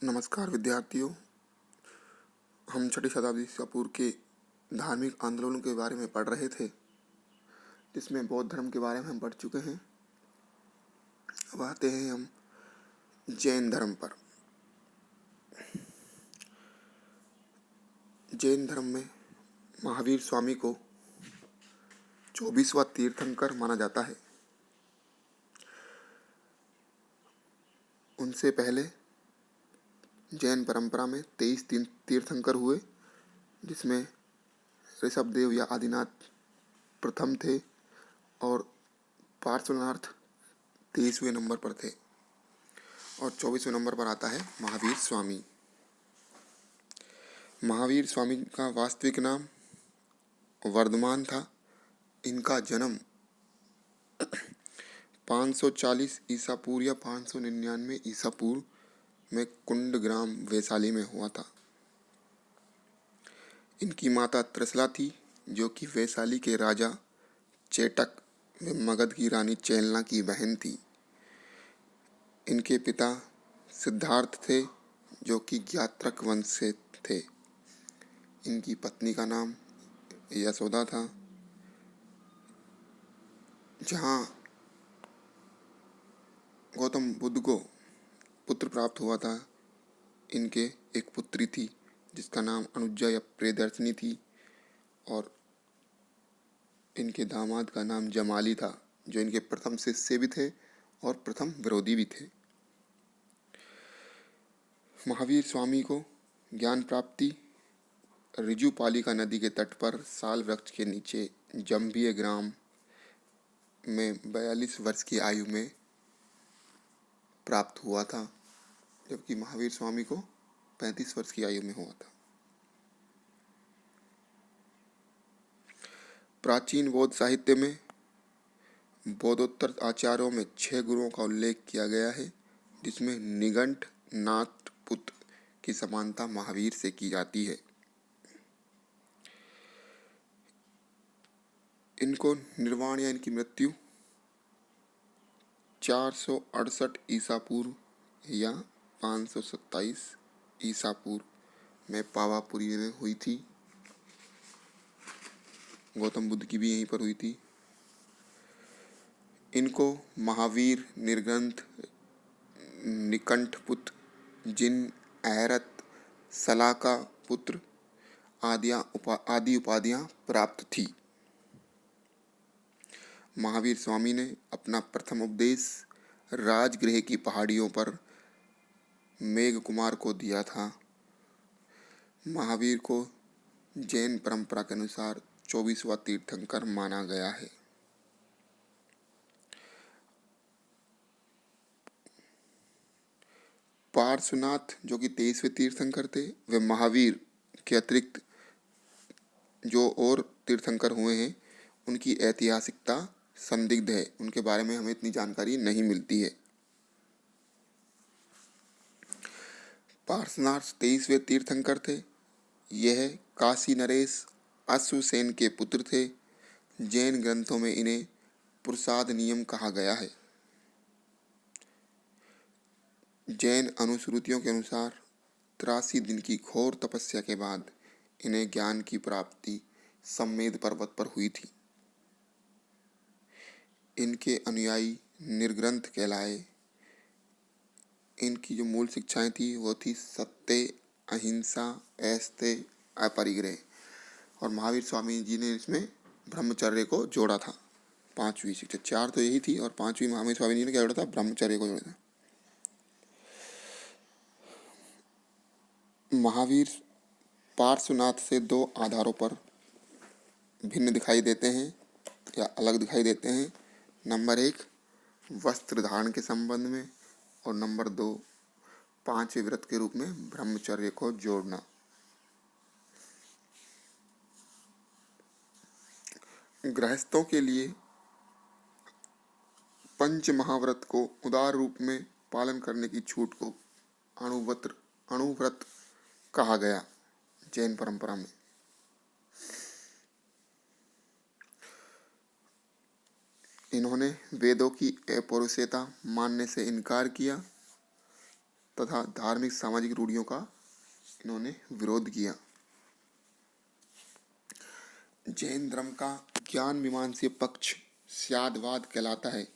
नमस्कार विद्यार्थियों। हम छठी शताब्दी ईसा पूर्व के धार्मिक आंदोलनों के बारे में पढ़ रहे थे, जिसमें बौद्ध धर्म के बारे में हम पढ़ चुके हैं। अब आते हैं हम जैन धर्म पर। जैन धर्म में महावीर स्वामी को 24वां तीर्थंकर माना जाता है। उनसे पहले जैन परंपरा में 23 तीर्थंकर हुए, जिसमें ऋषभदेव या आदिनाथ प्रथम थे और पार्श्वनाथ 23वें नंबर पर थे और 24वें नंबर पर आता है महावीर स्वामी। महावीर स्वामी का वास्तविक नाम वर्धमान था। इनका जन्म 540 ईसा पूर्व या 599 ईसा पूर्व में कुंडग्राम वैशाली में हुआ था। इनकी माता त्रिशला थी, जो कि वैशाली के राजा चेटक व मगध की रानी चेलना की बहन थी। इनके पिता सिद्धार्थ थे, जो कि ज्ञात्रक वंश से थे। इनकी पत्नी का नाम यशोदा था। जहाँ गौतम बुद्ध को पुत्र प्राप्त हुआ था, इनके एक पुत्री थी जिसका नाम अनुजा या प्रियदर्शिनी थी, और इनके दामाद का नाम जमाली था, जो इनके प्रथम शिष्य भी थे और प्रथम विरोधी भी थे। महावीर स्वामी को ज्ञान प्राप्ति ऋजुपालिका नदी के तट पर साल वृक्ष के नीचे जम्बीय ग्राम में 42 वर्ष की आयु में प्राप्त हुआ था, जबकि महावीर स्वामी को 35 वर्ष की आयु में हुआ था। प्राचीन बौद्ध साहित्य में बौद्धोत्तर आचार्यों में 6 गुरुओं का उल्लेख किया गया है, जिसमें निगंठ नाथ पुत्र की समानता महावीर से की जाती है। इनको निर्वाण या इनकी मृत्यु 468 ईसा पूर्व या 527 ईसा पूर्व में पावापुरी में हुई थी। गौतम बुद्ध की भी यहीं पर हुई थी। इनको महावीर, निर्ग्रंथ, निकंठपुत्र, जिन, ऐरत, सलाका पुत्र आदि उपाधियां प्राप्त थी। महावीर स्वामी ने अपना प्रथम उपदेश राजगृह की पहाड़ियों पर मेघ कुमार को दिया था। महावीर को जैन परंपरा के अनुसार 24वां तीर्थंकर माना गया है। पार्श्वनाथ, जो कि 23वें तीर्थंकर थे, वे महावीर के अतिरिक्त जो और तीर्थंकर हुए हैं, उनकी ऐतिहासिकता संदिग्ध है। उनके बारे में हमें इतनी जानकारी नहीं मिलती है। पार्श्वनाथ 23वें तीर्थंकर थे। यह काशी नरेश अश्वसेन के पुत्र थे। जैन ग्रंथों में इन्हें पुरुषाद नियम कहा गया है। जैन अनुश्रुतियों के अनुसार 83 दिन की घोर तपस्या के बाद इन्हें ज्ञान की प्राप्ति सम्मेद पर्वत पर हुई थी। इनके अनुयायी निर्ग्रंथ कहलाए। इनकी जो मूल शिक्षाएं थी वो थी सत्य, अहिंसा, ऐस्ते, अपरिग्रह। और महावीर स्वामी जी ने इसमें ब्रह्मचर्य को जोड़ा था। 5वीं शिक्षा, 4 तो यही थी और 5वीं महावीर स्वामी जी ने क्या जोड़ा था? ब्रह्मचर्य को जोड़ा था। महावीर पार्श्वनाथ से 2 आधारों पर भिन्न दिखाई देते हैं या अलग दिखाई देते हैं। नंबर 1 वस्त्र धारण के संबंध में, और नंबर 2 5वें व्रत के रूप में ब्रह्मचर्य को जोड़ना। गृहस्थों के लिए पंच महाव्रत को उदार रूप में पालन करने की छूट को अणुव्रत कहा गया जैन परंपरा में। इन्होंने वेदों की अपौरुषेयता मानने से इनकार किया तथा धार्मिक सामाजिक रूढ़ियों का इन्होंने विरोध किया। जैन धर्म का ज्ञान मीमांसीय पक्ष स्यादवाद कहलाता है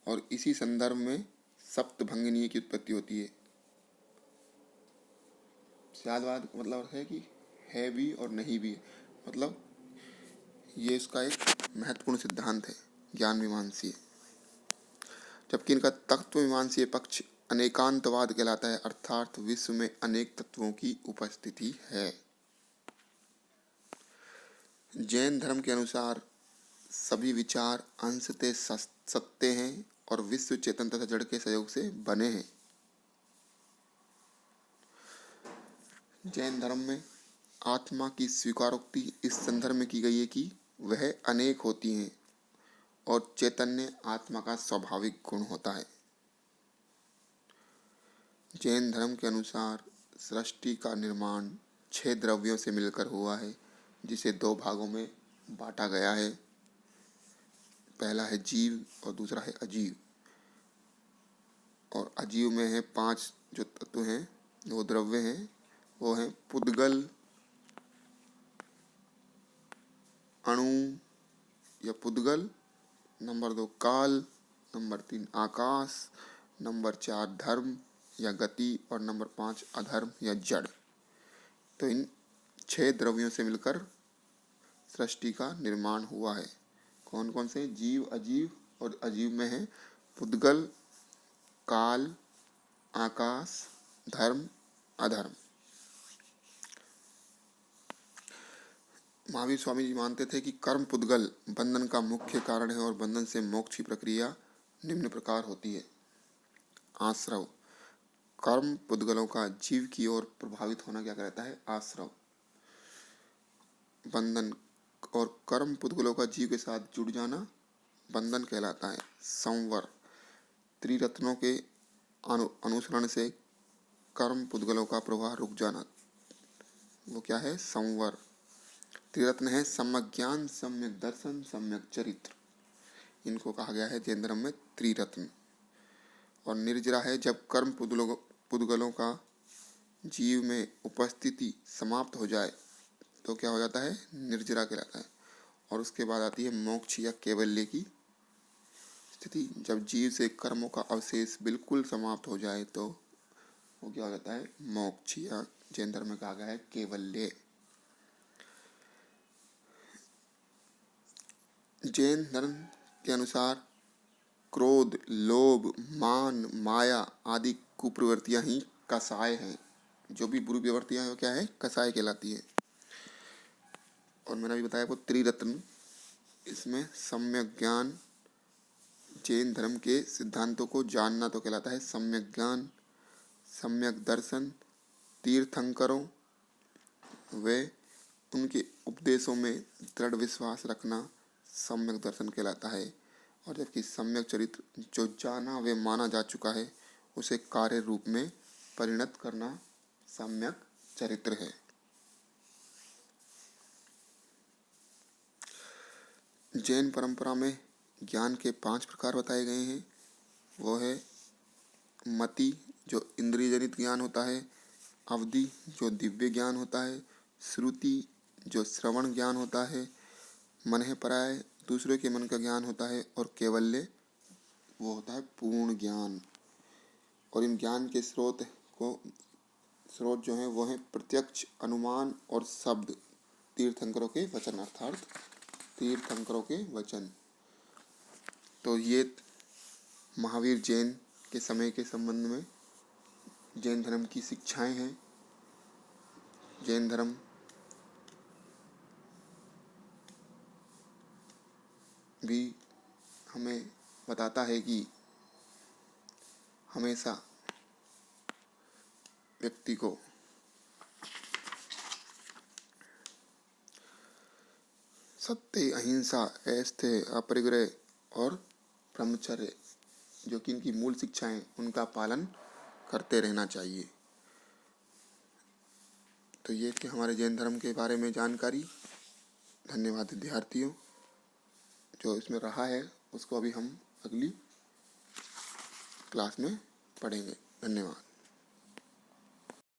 और इसी संदर्भ में सप्तभंगनीय की उत्पत्ति होती है। स्यादवाद का मतलब है कि है भी और नहीं भी, मतलब ये इसका एक महत्वपूर्ण सिद्धांत है ज्ञान मीमांसीय। जबकि इनका तत्व मीमांसीय पक्ष अनेकांतवाद कहलाता है, अर्थात विश्व में अनेक तत्वों की उपस्थिति है। जैन धर्म के अनुसार सभी विचार अंशतः सत्य हैं और विश्व चेतन तथा जड़ के सहयोग से बने हैं। जैन धर्म में आत्मा की स्वीकारोक्ति इस संदर्भ में की गई है कि वह अनेक होती हैं और चैतन्य आत्मा का स्वाभाविक गुण होता है। जैन धर्म के अनुसार सृष्टि का निर्माण 6 द्रव्यों से मिलकर हुआ है, जिसे 2 भागों में बांटा गया है। पहला है जीव और दूसरा है अजीव। और अजीव में है 5 जो तत्व हैं, वो द्रव्य हैं, वो हैं पुद्गल, अणु या पुद्गल, नंबर 2 काल, नंबर 3 आकाश, नंबर 4 धर्म या गति और नंबर 5 अधर्म या जड़। तो इन 6 द्रव्यों से मिलकर सृष्टि का निर्माण हुआ है। कौन कौन से? जीव, अजीव, और अजीव में है पुद्गल, काल, आकाश, धर्म, अधर्म। महावीर स्वामी जी मानते थे कि कर्म पुद्गल बंधन का मुख्य कारण है और बंधन से मोक्ष की प्रक्रिया निम्न प्रकार होती है। आश्रव, कर्म पुद्गलों का जीव की ओर प्रभावित होना क्या कहता है? आश्रव। बंधन और कर्म पुद्गलों का जीव के साथ जुड़ जाना बंधन कहलाता है। संवर, त्रिरत्नों के अनुसरण से कर्म पुद्गलों का प्रवाह रुक जाना, वो क्या है? संवर। त्रिरत्न है सम्यक ज्ञान, सम्यक दर्शन, सम्यक चरित्र। इनको कहा गया है जैन धर्म में त्रिरत्न। और निर्जरा है जब कर्म पुद्गलों का जीव में उपस्थिति समाप्त हो जाए तो क्या हो जाता है? निर्जरा कहलाता है। और उसके बाद आती है मोक्ष या कैवल्य की स्थिति। जब जीव से कर्मों का अवशेष बिल्कुल समाप्त हो जाए तो वो क्या हो जाता है? मोक्ष या जैन धर्म में कहा गया है कैवल्य। जैन धर्म के अनुसार क्रोध, लोभ, मान, माया आदि कुप्रवृत्तियां ही कसाय हैं। जो भी बुरी प्रवृत्तियां हैं वो क्या है? कसाय कहलाती है। और मैंने अभी बताया वो त्रिरत्न, इसमें सम्यक ज्ञान, जैन धर्म के सिद्धांतों को जानना तो कहलाता है सम्यक ज्ञान। सम्यक दर्शन, तीर्थंकरों वे उनके उपदेशों में दृढ़ विश्वास रखना सम्यक दर्शन कहलाता है। और जबकि सम्यक चरित्र, जो जाना वे माना जा चुका है उसे कार्य रूप में परिणत करना सम्यक चरित्र है। जैन परंपरा में ज्ञान के 5 प्रकार बताए गए हैं। वो है मति, जो इंद्रिय जनित ज्ञान होता है, अवधि, जो दिव्य ज्ञान होता है, श्रुति, जो श्रवण ज्ञान होता है, मनःपराय, दूसरे के मन का ज्ञान होता है, और कैवल्य, वो होता है पूर्ण ज्ञान। और इन ज्ञान के स्रोत जो हैं वो हैं प्रत्यक्ष, अनुमान और शब्द, तीर्थंकरों के वचन, अर्थात तीर्थंकरों के वचन। तो ये महावीर जैन के समय के संबंध में जैन धर्म की शिक्षाएं हैं। जैन धर्म भी हमें बताता है कि हमेशा व्यक्ति को सत्य, अहिंसा, ऐस्थ्य, अपरिग्रह और ब्रह्मचर्य, जो कि इनकी मूल शिक्षाएं, उनका पालन करते रहना चाहिए। तो ये थी हमारे जैन धर्म के बारे में जानकारी। धन्यवाद विद्यार्थियों। जो इसमें रहा है उसको अभी हम अगली क्लास में पढ़ेंगे। धन्यवाद।